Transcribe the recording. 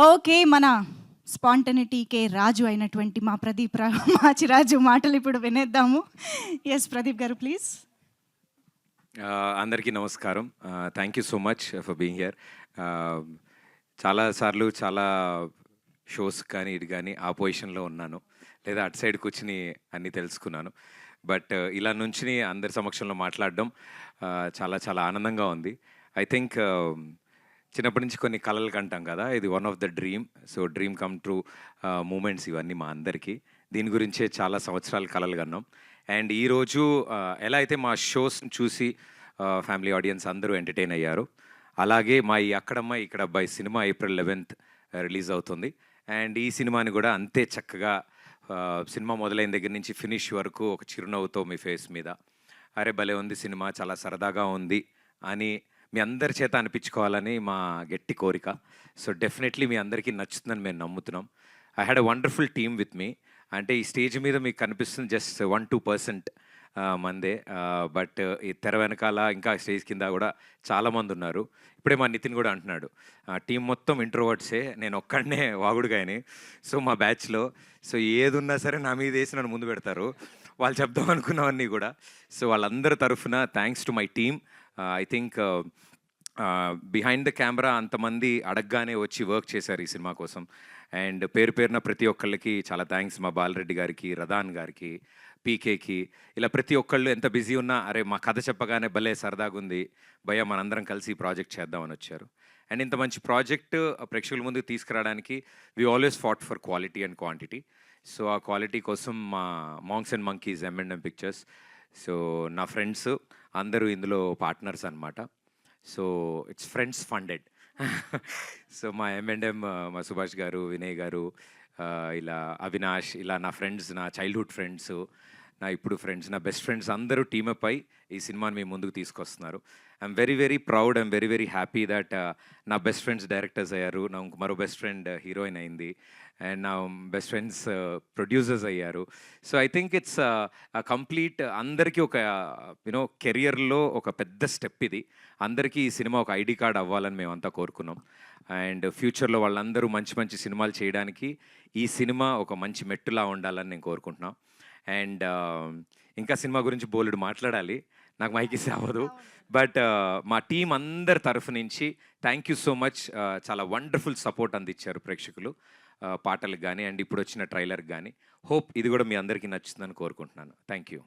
Okay. మన స్పాంటనిటీకే రాజు అయినటువంటి మా ప్రదీప్ మాచిరాజు మాటలు ఇప్పుడు వినేద్దాము. యెస్ ప్రదీప్ గారు ప్లీజ్. అందరికీ నమస్కారం. Thank you so much for being here. చాలా సార్లు చాలా షోస్ కానీ ఇది కానీ ఆ పొజిషన్లో ఉన్నాను, లేదా అటు సైడ్ కూర్చుని అన్నీ తెలుసుకున్నాను. బట్ ఇలా నుంచి అందరి సమక్షంలో మాట్లాడడం చాలా చాలా ఆనందంగా ఉంది. ఐ థింక్ చిన్నప్పటి నుంచి కొన్ని కలలు కంటాం కదా, ఇది one of the dream. So dream come true moments ఇవన్నీ మా అందరికీ. దీని గురించే చాలా సంవత్సరాలు కలలు కన్నాం. అండ్ ఈరోజు ఎలా అయితే మా షోస్ని చూసి ఫ్యామిలీ ఆడియన్స్ అందరూ ఎంటర్టైన్ అయ్యారు, అలాగే మా ఈ అక్కడమ్మాయి ఇక్కడ అబ్బాయి సినిమా April 11th రిలీజ్ అవుతుంది. అండ్ ఈ సినిమాని కూడా అంతే చక్కగా సినిమా మొదలైన దగ్గర నుంచి ఫినిష్ వరకు ఒక చిరునవ్వుతో మీ ఫేస్ మీద, అరే భలే ఉంది సినిమా, చాలా సరదాగా ఉంది అని మీ అందరి చేత అనిపించుకోవాలని మా గట్టి కోరిక. సో డెఫినెట్లీ మీ అందరికీ నచ్చుతుందని మేము నమ్ముతున్నాం. I had a wonderful team with me. అంటే ఈ స్టేజ్ మీద మీకు కనిపిస్తుంది జస్ట్ 1-2% మందే, బట్ ఈ తెర వెనకాల ఇంకా స్టేజ్ కింద కూడా చాలామంది ఉన్నారు. ఇప్పుడే మా నితిన్ కూడా అంటున్నాడు, టీం మొత్తం ఇంట్రోవర్ట్సే, నేను ఒక్కడనే వాగుడుగాయని. సో మా బ్యాచ్లో సో ఏది ఉన్నా సరే నా మీద వేసి నన్ను ముందు పెడతారు, వాళ్ళు చెప్దాం అనుకున్నవన్నీ కూడా. సో వాళ్ళందరి తరఫున thanks to my team. I think behind the camera అంతమంది అడగగానే వచ్చి వర్క్ చేశారు ఈ సినిమా కోసం. అండ్ పేరు పేరున ప్రతి ఒక్కళ్ళకి చాలా థ్యాంక్స్. మా బాలరెడ్డి గారికి, రదాన్ గారికి, పీకేకి, ఇలా ప్రతి ఒక్కళ్ళు ఎంత బిజీ ఉన్నా అరే మా కథ చెప్పగానే భలే సరదాగా ఉంది భయ్య, మనందరం కలిసి ఈ ప్రాజెక్ట్ చేద్దామని వచ్చారు. అండ్ ఇంత మంచి ప్రాజెక్ట్ ప్రేక్షకుల ముందుకు తీసుకురావడానికి we always fought for quality and quantity. So ఆ క్వాలిటీ కోసం మా monks and monkeys M&M pictures, so నా ఫ్రెండ్స్ అందరూ ఇందులో పార్ట్నర్స్ అనమాట. So it's friends funded. So మా M&M, మా సుభాష్ గారు, వినయ్ గారు, ఇలా అవినాష్, ఇలా నా ఫ్రెండ్స్, నా చైల్డ్హుడ్ ఫ్రెండ్స్, నా ఇప్పుడు ఫ్రెండ్స్, నా బెస్ట్ ఫ్రెండ్స్ అందరూ టీమప్ అయి ఈ సినిమాని మేము ముందుకు తీసుకొస్తున్నారు. I'm very very proud, I'm very very happy that నా బెస్ట్ ఫ్రెండ్స్ డైరెక్టర్స్ అయ్యారు, నా మరో బెస్ట్ ఫ్రెండ్ హీరోయిన్ అయింది, అండ్ నా బెస్ట్ ఫ్రెండ్స్ ప్రొడ్యూసర్స్ అయ్యారు. So I think it's complete అందరికీ ఒక యూనో కెరియర్లో ఒక పెద్ద స్టెప్ ఇది. అందరికీ ఈ సినిమా ఒక ఐడి కార్డ్ అవ్వాలని మేమంతా కోరుకున్నాం. అండ్ ఫ్యూచర్లో వాళ్ళందరూ మంచి మంచి సినిమాలు చేయడానికి ఈ సినిమా ఒక మంచి మెట్టులా ఉండాలని నేను కోరుకుంటున్నాం. అండ్ ఇంకా సినిమా గురించి బోలెడు మాట్లాడాలి, నాకు మైక్ ఇస్తే అవ్వదు. బట్ మా టీం అందరి తరఫు నుంచి థ్యాంక్ యూ సో మచ్. చాలా వండర్ఫుల్ సపోర్ట్ అందించారు ప్రేక్షకులు పాటలకు కానీ అండ్ ఇప్పుడు వచ్చిన ట్రైలర్కి కానీ. హోప్ ఇది కూడా మీ అందరికీ నచ్చుతుందని కోరుకుంటున్నాను. Thank you.